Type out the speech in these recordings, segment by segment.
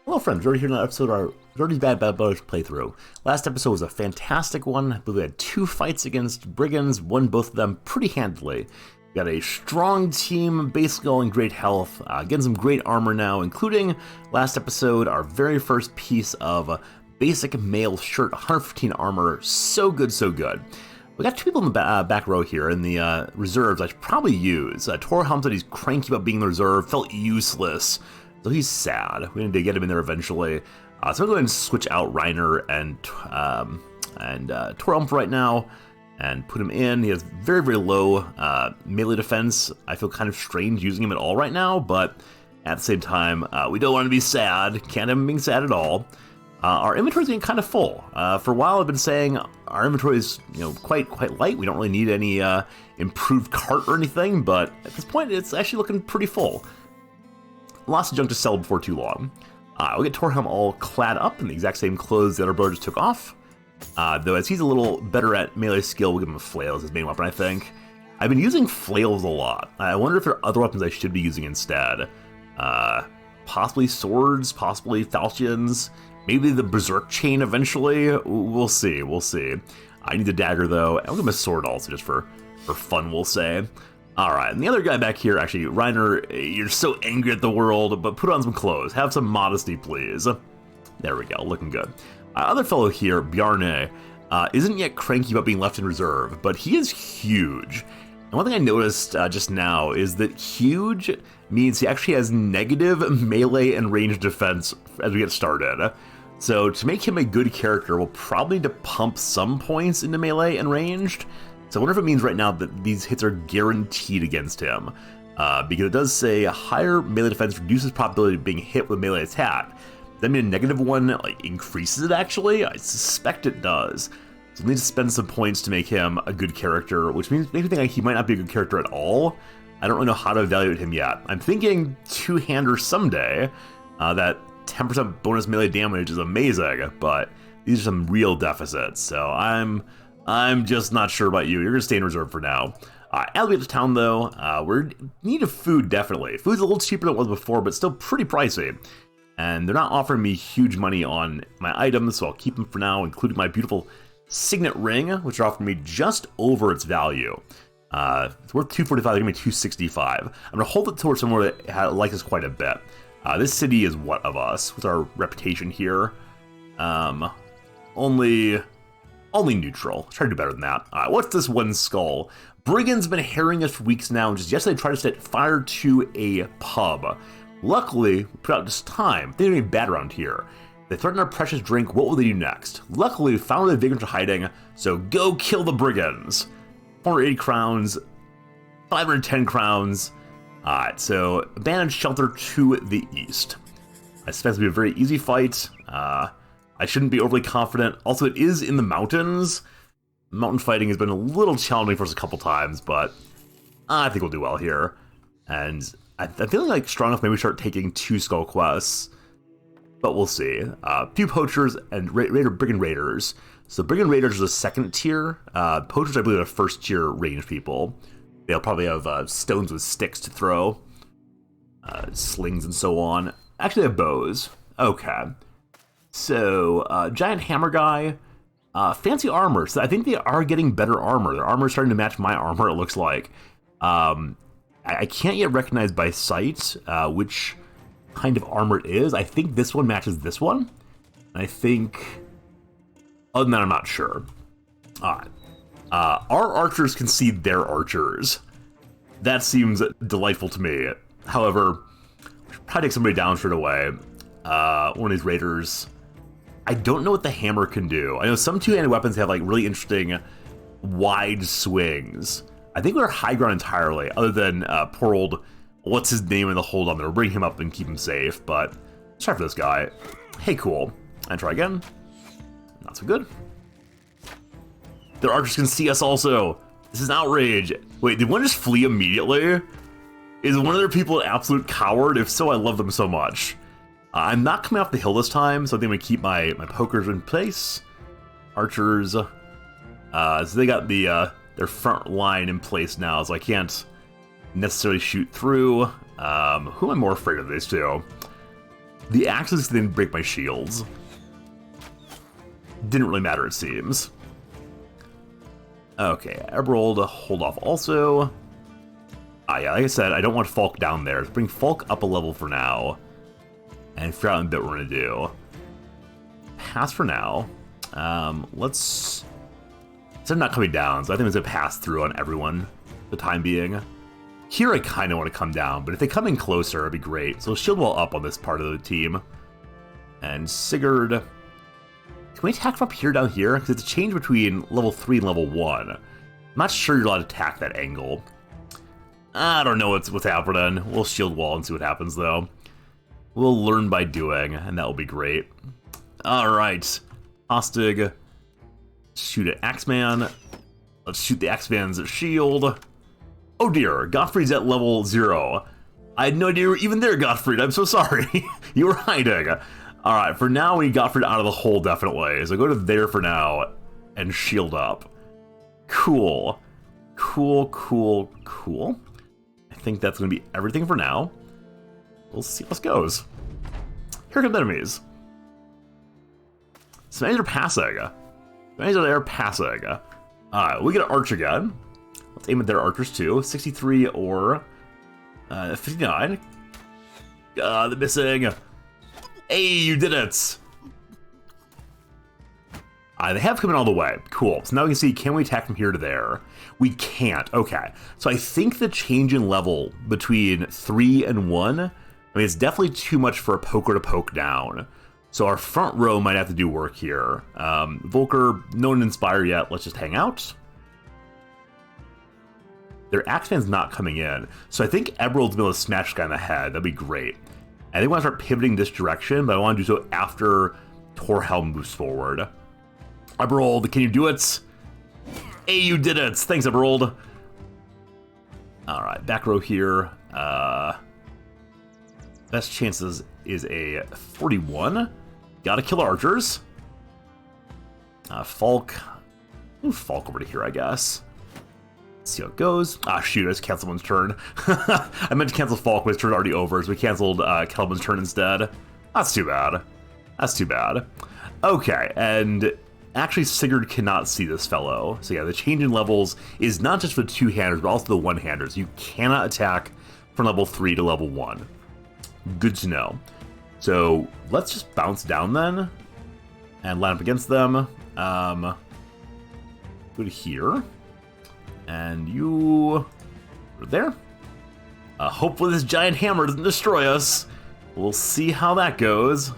Hello friends, we're here in another episode of our Rizorty's Bad Brothers playthrough. Last episode was a fantastic one. I believe we had 2 fights against brigands, won both of them pretty handily. We got a strong team, basically all in great health, getting some great armor now, including last episode, our very first piece of basic mail shirt, 115 armor, so good, so good. We got 2 people in the back row here in the reserves I should probably use. Torhelm said he's cranky about being in the reserve, felt useless. So he's sad. We need to get him in there eventually. So I'm going to go ahead and switch out Reiner and Torhelm for right now and put him in. He has very, very low melee defense. I feel kind of strange using him at all right now, but at the same time, we don't want to be sad. Can't have him being sad at all. Our inventory is getting kind of full. For a while, I've been saying our inventory is, quite light. We don't really need any improved cart or anything, but at this point, it's actually looking pretty full. Lots of junk to sell before too long. We'll get Torhelm all clad up in the exact same clothes that our brother just took off. Though as he's a little better at melee skill, we'll give him a flail as his main weapon, I think. I've been using flails a lot. I wonder if there are other weapons I should be using instead. Possibly swords, possibly falchions, maybe the berserk chain eventually. We'll see, we'll see. I need the dagger though, and I'll give him a sword also just for fun, we'll say. Alright, and the other guy back here, actually, Reiner, you're so angry at the world, but put on some clothes. Have some modesty, please. There we go, looking good. Other fellow here, Bjarne, isn't yet cranky about being left in reserve, but he is huge. And one thing I noticed just now is that huge means he actually has negative melee and range defense as we get started. So to make him a good character, we'll probably need to pump some points into melee and ranged. So I wonder if it means right now that these hits are guaranteed against him, because it does say a higher melee defense reduces probability of being hit with a melee attack. Does that mean a negative one increases it actually? I suspect it does. So we'll need to spend some points to make him a good character, which makes me think like he might not be a good character at all. I don't really know how to evaluate him yet. I'm thinking two-hander someday. That 10% bonus melee damage is amazing, but these are some real deficits, so I'm just not sure about you. You're going to stay in reserve for now. As we get to town, though, we're in need of food, definitely. Food's a little cheaper than it was before, but still pretty pricey. And they're not offering me huge money on my items, so I'll keep them for now, including my beautiful signet ring, which are offering me just over its value. It's worth $245, they're giving me $265. I'm going to hold it towards somewhere that likes us quite a bit. This city is what of us? What's our reputation here? Only neutral. Try to do better than that. What's this one skull? Brigands been harrying us for weeks now, and just yesterday tried to set fire to a pub. Luckily, we put out this time. They didn't bad around here. They threatened our precious drink. What will they do next? Luckily, we found where the vagrants are hiding, so go kill the brigands. 480 crowns, 510 crowns. Alright, so abandoned shelter to the east. I suspect it'll be a very easy fight. I shouldn't be overly confident. Also, it is in the mountains. Mountain fighting has been a little challenging for us a couple times, but I think we'll do well here. And I'm feeling like strong enough maybe we start taking 2 skull quests, but we'll see. Few poachers and brigand raiders. So brigand raiders are the 2nd tier. Poachers, I believe, are 1st tier range people. They'll probably have stones with sticks to throw, slings and so on. Actually, they have bows. Okay. So, giant hammer guy, fancy armor. So I think they are getting better armor. Their armor is starting to match my armor, it looks like. I can't yet recognize by sight which kind of armor it is. I think this one matches this one. I think, other than that, I'm not sure. Alright. Our archers can see their archers. That seems delightful to me. However, we should probably take somebody down straight away. One of these raiders. I don't know what the hammer can do. I know some two-handed weapons have like really interesting wide swings. I think we're high ground entirely, other than poor old, what's his name in the hold on there. We'll bring him up and keep him safe, but let's try for this guy. Hey, cool. And try again. Not so good. Their archers can see us also. This is an outrage. Wait, did one just flee immediately? Is one of their people an absolute coward? If so, I love them so much. I'm not coming off the hill this time, so I think I'm going to keep my pokers in place. Archers. So they got their front line in place now, so I can't necessarily shoot through. Who am I more afraid of these two? The axes didn't break my shields. Didn't really matter, it seems. Okay, Emerald, hold off also. Yeah, like I said, I don't want Falk down there. Let's bring Falk up a level for now. And figure out a bit what we're going to do. Pass for now. Let's... Instead of not coming down, so I think it's going to pass through on everyone for the time being. Here I kind of want to come down, but if they come in closer, it'd be great. So shield wall up on this part of the team. And Sigurd... Can we attack from up here down here? Because it's a change between level 3 and level 1. I'm not sure you're allowed to attack that angle. I don't know what's happening. We'll shield wall and see what happens, though. We'll learn by doing, and that will be great. Alright. Hostig. Shoot at Axeman. Let's shoot the Axeman's shield. Oh dear, Gottfried's at level 0. I had no idea you were even there, Gottfried. I'm so sorry. You were hiding. Alright, for now we need Gottfried out of the hole, definitely. So go to there for now and shield up. Cool. Cool. I think that's going to be everything for now. We'll see how this goes. Here come the enemies. Some enemies are passing. Alright, we get an archer again. Let's aim at their archers too. 63 or 59. They're missing. Hey, you did it! They have come in all the way. Cool. So now we can see, can we attack from here to there? We can't. Okay. So I think the change in level between 3 and 1, I mean, it's definitely too much for a poker to poke down. So our front row might have to do work here. Volker, no one inspire yet. Let's just hang out. Their Axeman's not coming in. So I think Emerald's going to be able to smash this guy in the head. That'd be great. I think I want to start pivoting this direction, but I want to do so after Torhelm moves forward. Emerald, can you do it? Hey, you did it! Thanks, Emerald. Alright, back row here. Best chances is a 41. Gotta kill archers. Falk. Move Falk over to here, I guess. Let's see how it goes. Shoot, I just canceled one's turn. I meant to cancel Falk, but his turn's already over, so we canceled Kelvin's turn instead. That's too bad. Okay, and actually Sigurd cannot see this fellow. So yeah, the change in levels is not just for the two-handers, but also the one-handers. You cannot attack from level 3 to level 1. Good to know. So let's just bounce down then and line up against them. Go to here. And you are there. Hopefully this giant hammer doesn't destroy us. We'll see how that goes.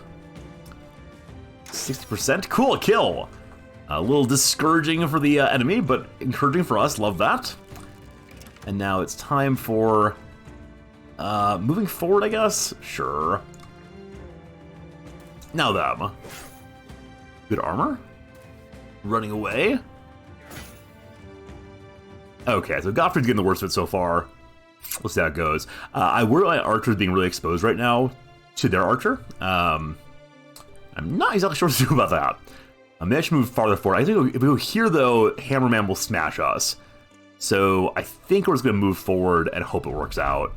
60%. Cool, kill. A little discouraging for the enemy, but encouraging for us. Love that. And now it's time for moving forward, I guess. Sure. Now them. Good armor. Running away. Okay, so Gottfried's getting the worst of it so far. We'll see how it goes. I worry my archers being really exposed right now to their archer. I'm not exactly sure what to do about that. Maybe I should move farther forward. I think if we go here, though, Hammerman will smash us. So I think we're just going to move forward and hope it works out.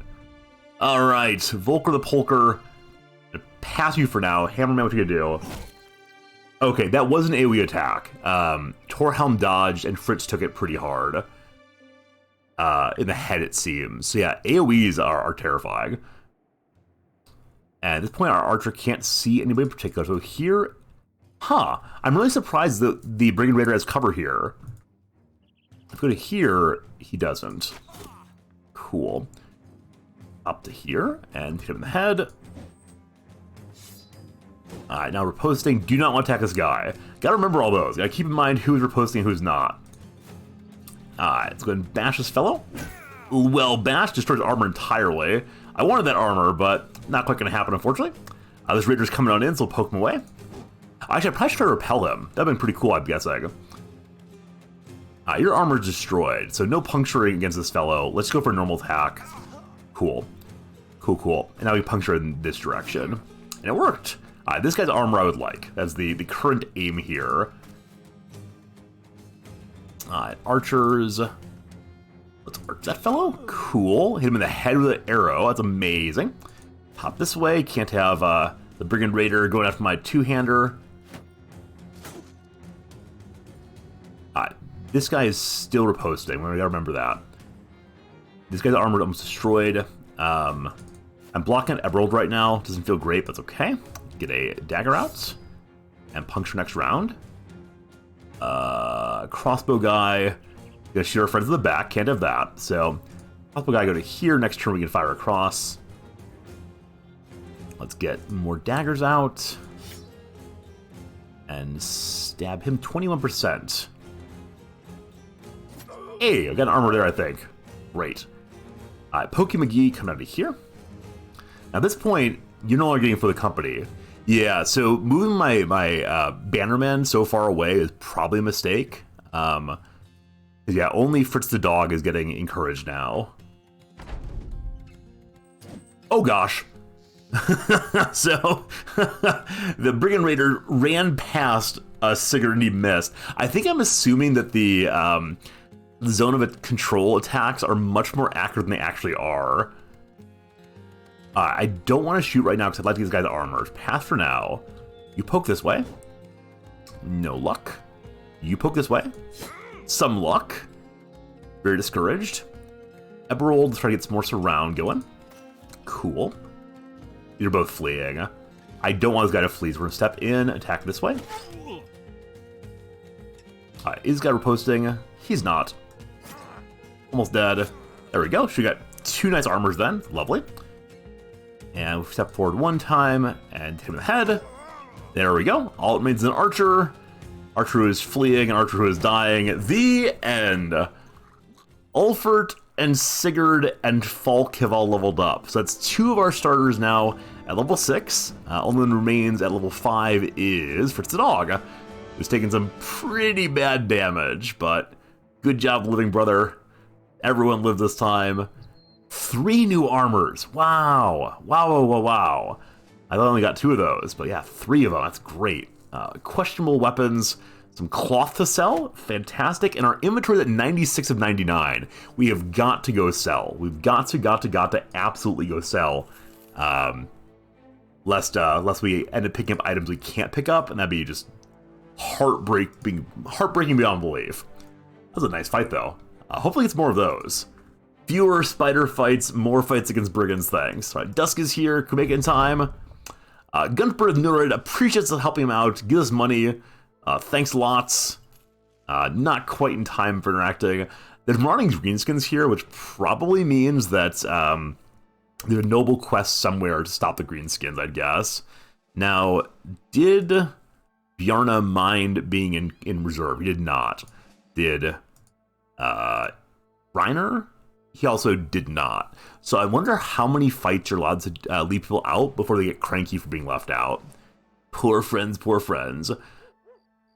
All right, Volker the Polker. Pass you for now. Hammerman, what you going to do? Okay, that was an AoE attack. Torhelm dodged, and Fritz took it pretty hard. In the head, it seems. So yeah, AoEs are terrifying. And at this point, our archer can't see anybody in particular. So here, I'm really surprised that the Brigand Raider has cover here. If we go to here, he doesn't. Cool. Up to here, and hit him in the head. Alright, now riposting. Do not want to attack this guy. Gotta remember all those. Gotta keep in mind who's riposting and who's not. Alright, let's go ahead and bash this fellow. Well, bash destroys armor entirely. I wanted that armor, but not quite going to happen, unfortunately. This Raider's coming on in, so we'll poke him away. Actually, I probably should try to repel him. That'd been pretty cool, I'm guessing. Your armor's destroyed, so no puncturing against this fellow. Let's go for a normal attack. Cool. Cool. And now we puncture in this direction. And it worked. This guy's armor I would like. That's the current aim here. Archers. Let's arch that fellow. Cool. Hit him in the head with an arrow. That's amazing. Pop this way. Can't have the The Brigand Raider going after my two-hander. This guy is still riposting. We gotta remember that. This guy's armored, almost destroyed. I'm blocking Emerald right now. Doesn't feel great, but it's okay. Get a dagger out and puncture next round. Crossbow guy. Gonna shoot our friends in the back. Can't have that. So crossbow guy go to here. Next turn we can fire across. Let's get more daggers out and stab him 21%. Hey, I got an armor there, I think. Great. Pokey McGee coming out of here. Now, at this point, you're no longer getting for the company. Yeah, so moving my bannerman so far away is probably a mistake. Yeah, only Fritz the dog is getting encouraged now. Oh gosh. So the Brigand Raider ran past a Sigurd and he missed. I think I'm assuming that the zone of control attacks are much more accurate than they actually are. I don't want to shoot right now because I'd like to get this guy's armor. Pass for now. You poke this way. No luck. You poke this way. Some luck. Very discouraged. Eberald, let's try to get some more surround going. Cool. You're both fleeing. I don't want this guy to flee, so we're going to step in, attack this way. Is this guy riposting? He's not. Almost dead. There we go. She got two nice armors then. Lovely. And we step forward one time and hit him in the head. There we go. All it remains is an archer. Archer who is fleeing and archer who is dying. The end. Ulfert and Sigurd and Falk have all leveled up. So that's two of our starters now at level 6. Only one remains at level 5 is Fritz the dog, who's taking some pretty bad damage, but good job, living brother. Everyone lived this time. 3 new armors. Wow. Wow. I only got 2 of those, but yeah, 3 of them. That's great. Questionable weapons. Some cloth to sell. Fantastic. And our inventory is at 96 of 99. We have got to go sell. We've got to absolutely go sell. Lest we end up picking up items we can't pick up, and that'd be just heartbreaking beyond belief. That was a nice fight, though. Hopefully it's more of those. Fewer spider fights, more fights against brigands, thanks. All right, Dusk is here, could make it in time. Gunsbird Neuroid appreciates us helping him out, give us money. Thanks lots. Not quite in time for interacting. There's marauding greenskins here, which probably means that there's a noble quest somewhere to stop the greenskins, I guess. Now, did Bjarna mind being in reserve? He did not. Did Reiner? He also did not. So I wonder how many fights you're allowed to leave people out before they get cranky for being left out. Poor friends, poor friends.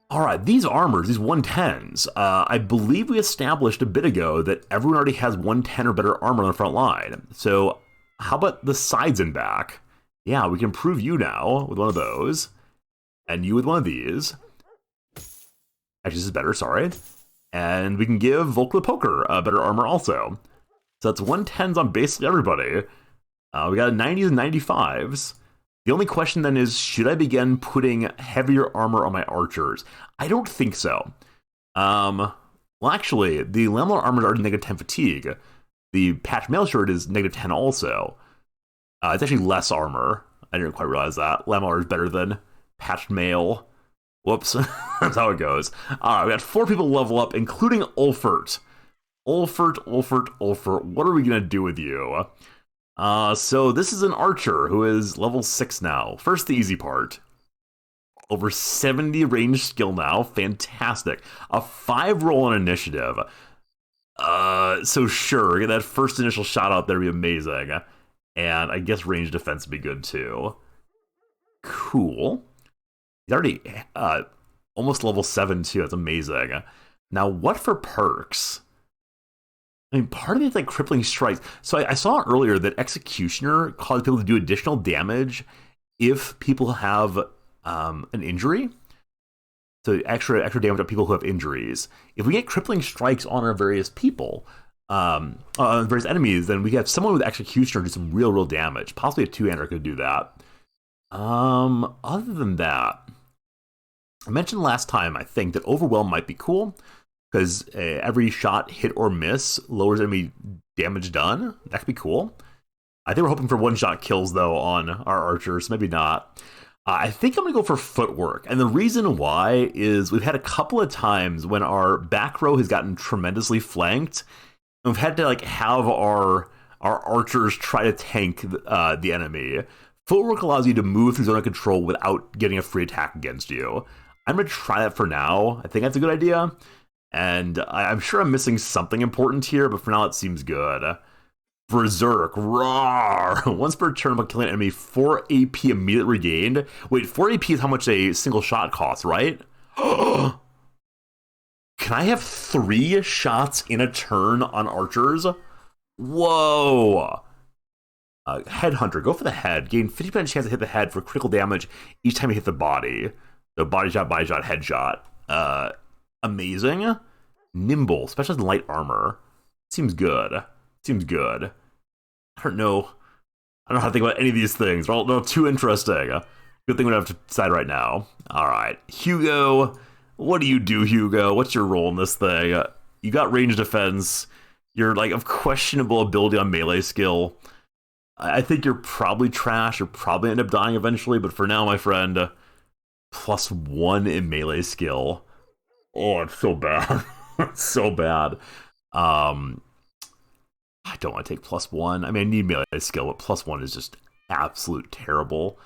All right, these armors, these 110s, I believe we established a bit ago that everyone already has 110 or better armor on the front line. So how about the sides and back? Yeah, we can improve you now with one of those. And you with one of these. Actually, this is better, sorry. And we can give Volk the Poker better armor also. So that's 110s on basically everybody. We got 90s and 95s. The only question then is, should I begin putting heavier armor on my archers? I don't think so. Well, actually, the Lamlar armor is already negative 10 fatigue. The patch mail shirt is negative 10 also. It's actually less armor. I didn't quite realize that. Lamlar is better than patched mail. Whoops. That's how it goes. We got 4 people level up, including Ulfert. Ulfert. What are we going to do with you? So this is an archer who is level 6 now. First, the easy part. Over 70 range skill now. Fantastic. A 5 roll on initiative. So sure, get that first initial shot out there would be amazing. And I guess range defense would be good too. Cool. He's already almost level 7 too. That's amazing. Now, what for perks? I mean, part of it's like crippling strikes. So I saw earlier that Executioner causes people to do additional damage if people have an injury. So extra damage on people who have injuries. If we get crippling strikes on our various people, on various enemies, then we have someone with Executioner do some real damage. Possibly a 2-hander could do that. Other than that, I mentioned last time, I think, that Overwhelm might be cool, because every shot hit or miss lowers enemy damage done. That could be cool. I think we're hoping for one-shot kills, though, on our archers. Maybe not. I think I'm going to go for footwork. And the reason why is we've had a couple of times when our back row has gotten tremendously flanked, and we've had to like have our archers try to tank the enemy. Footwork allows you to move through zone of control without getting a free attack against you. I'm going to try that for now. I think that's a good idea. And I'm sure I'm missing something important here, but for now it seems good. Berserk, roar! Once per turn upon killing an enemy, 4 AP immediately regained. Wait, 4 AP is how much a single shot costs, right? Can I have 3 shots in a turn on archers? Whoa! Headhunter, go for the head. Gain 50% chance to hit the head for critical damage each time you hit the body. So body shot, headshot. Amazing. Nimble, specialized in light armor. Seems good. Seems good. I don't know how to think about any of these things. They're all too interesting. Good thing we don't have to decide right now. All right, Hugo. What do you do, Hugo? What's your role in this thing? You got range defense. You're like of questionable ability on melee skill. I think you're probably trash. You'll probably end up dying eventually. But for now, my friend, +1 in melee skill. Oh, it's so bad. It's so bad. I don't want to take +1. I mean, I need melee skill, but +1 is just absolute terrible.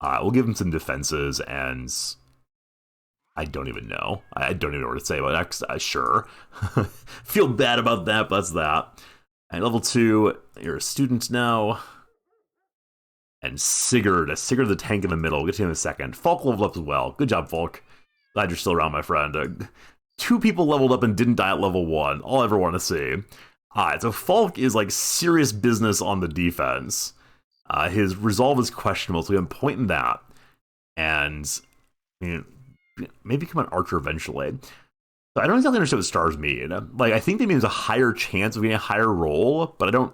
We'll give him some defenses, and I don't even know. I don't even know what to say about that. Sure. Feel bad about that, but that's that. And level 2, you're a student now. And Sigurd the tank in the middle. We'll get to him in a second. Falk leveled up as well. Good job, Falk. Glad you're still around, my friend. 2 people leveled up and didn't die at level 1. All I ever want to see. Alright, so Falk is like serious business on the defense. His resolve is questionable, so we have a point in that. And maybe become an archer eventually. So I don't exactly understand what stars mean. Like, I think they mean there's a higher chance of getting a higher roll, but I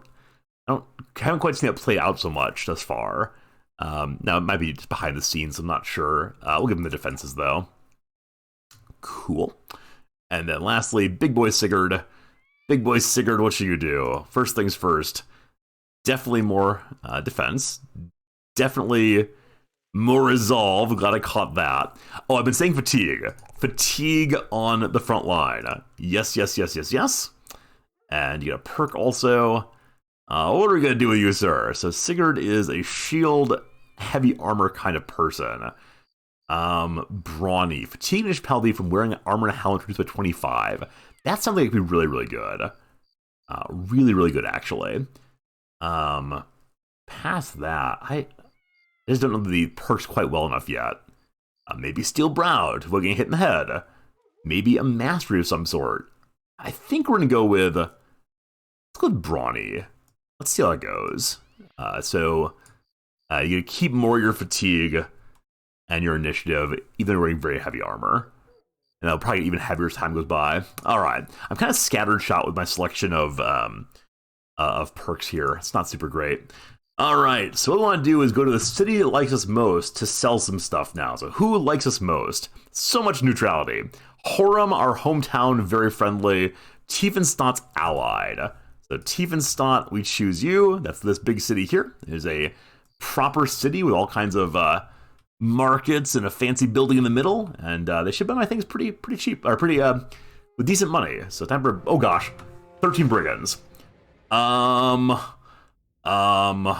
haven't quite seen that play out so much thus far. Now it might be just behind the scenes, I'm not sure. We'll give him the defenses though. Cool. And then lastly, Big Boy Sigurd. Big Boy Sigurd, what should you do? First things first. Definitely more defense. Definitely more resolve. Glad I caught that. Oh, I've been saying fatigue. Fatigue on the front line. Yes, yes, yes, yes, yes. And you get a perk also. What are we going to do with you, sir? So Sigurd is a shield, heavy armor kind of person. Brawny. Fatigue and penalty from wearing armor and helmet reduced by 25. That sounds like it could be really, really good. Really, really good, actually. Past that, I just don't know the perks quite well enough yet. Maybe Steel Browed, we're getting hit in the head. Maybe a mastery of some sort. I think we're going to go with... let's go with Brawny. Let's see how it goes. You keep more of your fatigue and your initiative, even wearing very heavy armor. And that'll probably get even heavier as time goes by. All right, I'm kind of scattered shot with my selection of perks here. It's not super great. All right, so what we want to do is go to the city that likes us most to sell some stuff now. So who likes us most? So much neutrality. Horum, our hometown, very friendly. Tiefenstadt's allied. So Tiefenstadt, we choose you. That's this big city here. It is a proper city with all kinds of markets and a fancy building in the middle. And they should buy my things pretty cheap, or pretty with decent money. So time for 13 brigands.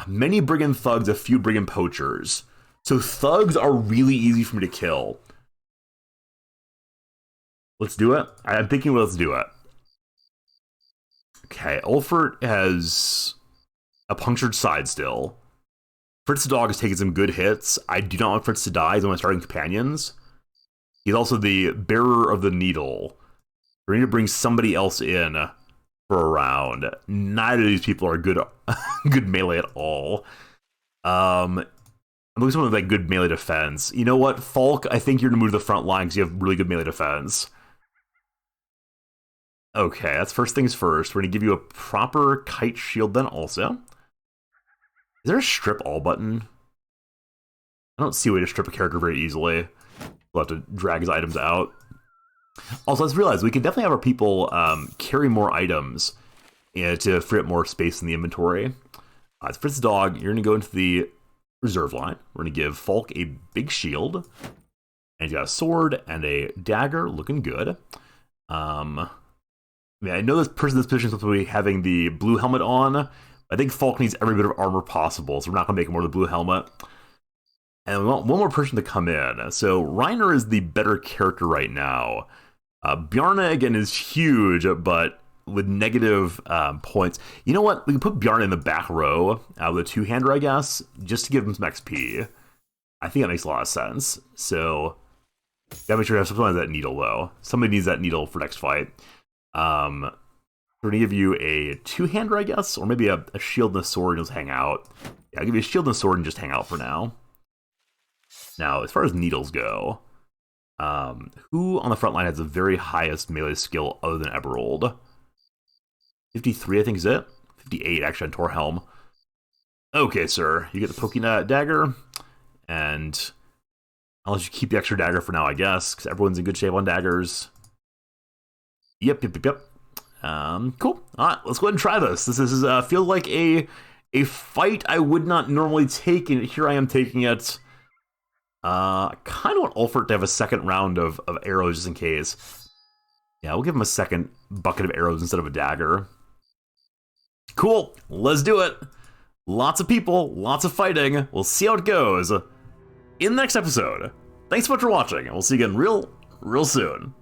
Many brigand thugs, a few brigand poachers. So thugs are really easy for me to kill. Let's do it. I'm thinking let's do it. Okay, Ulfert has a punctured side still. Fritz the dog has taken some good hits. I do not want Fritz to die. He's one of my starting companions. He's also the bearer of the needle. We need to bring somebody else in for a round. Neither of these people are good good melee at all. I'm looking for someone with like good melee defense. You know what, Falk? I think you're gonna move to the front line because you have really good melee defense. Okay, that's first things first. We're gonna give you a proper kite shield then also. Is there a strip all button? I don't see a way to strip a character very easily. We'll have to drag his items out. Also, let's realize we can definitely have our people carry more items to free up more space in the inventory. So for this dog, you're going to go into the reserve line. We're going to give Falk a big shield. And he's got a sword and a dagger, looking good. I mean, I know this person in this position is supposed to be having the blue helmet on. I think Falk needs every bit of armor possible, so we're not going to make him wear the blue helmet. And we want one more person to come in. So Reiner is the better character right now. Bjarne, again, is huge, but with negative points. You know what? We can put Bjarne in the back row with a two-hander, I guess, just to give him some XP. I think that makes a lot of sense. So, gotta make sure to have someone that needle, though. Somebody needs that needle for next fight. We're gonna give you a two-hander, I guess, or maybe a shield and a sword and just hang out. Yeah, I'll give you a shield and a sword and just hang out for now. Now, as far as needles go, who on the front line has the very highest melee skill other than Eberhold? 53, I think, is it? 58, actually, on Torhelm. Okay, sir. You get the poking dagger, and I'll let you keep the extra dagger for now, I guess, because everyone's in good shape on daggers. Yep. Cool. All right, let's go ahead and try this. This is feels like a fight I would not normally take, and here I am taking it. I kind of want Ulfert to have a second round of arrows just in case. Yeah, we'll give him a second bucket of arrows instead of a dagger. Cool, let's do it. Lots of people, lots of fighting. We'll see how it goes in the next episode. Thanks so much for watching, and we'll see you again real soon.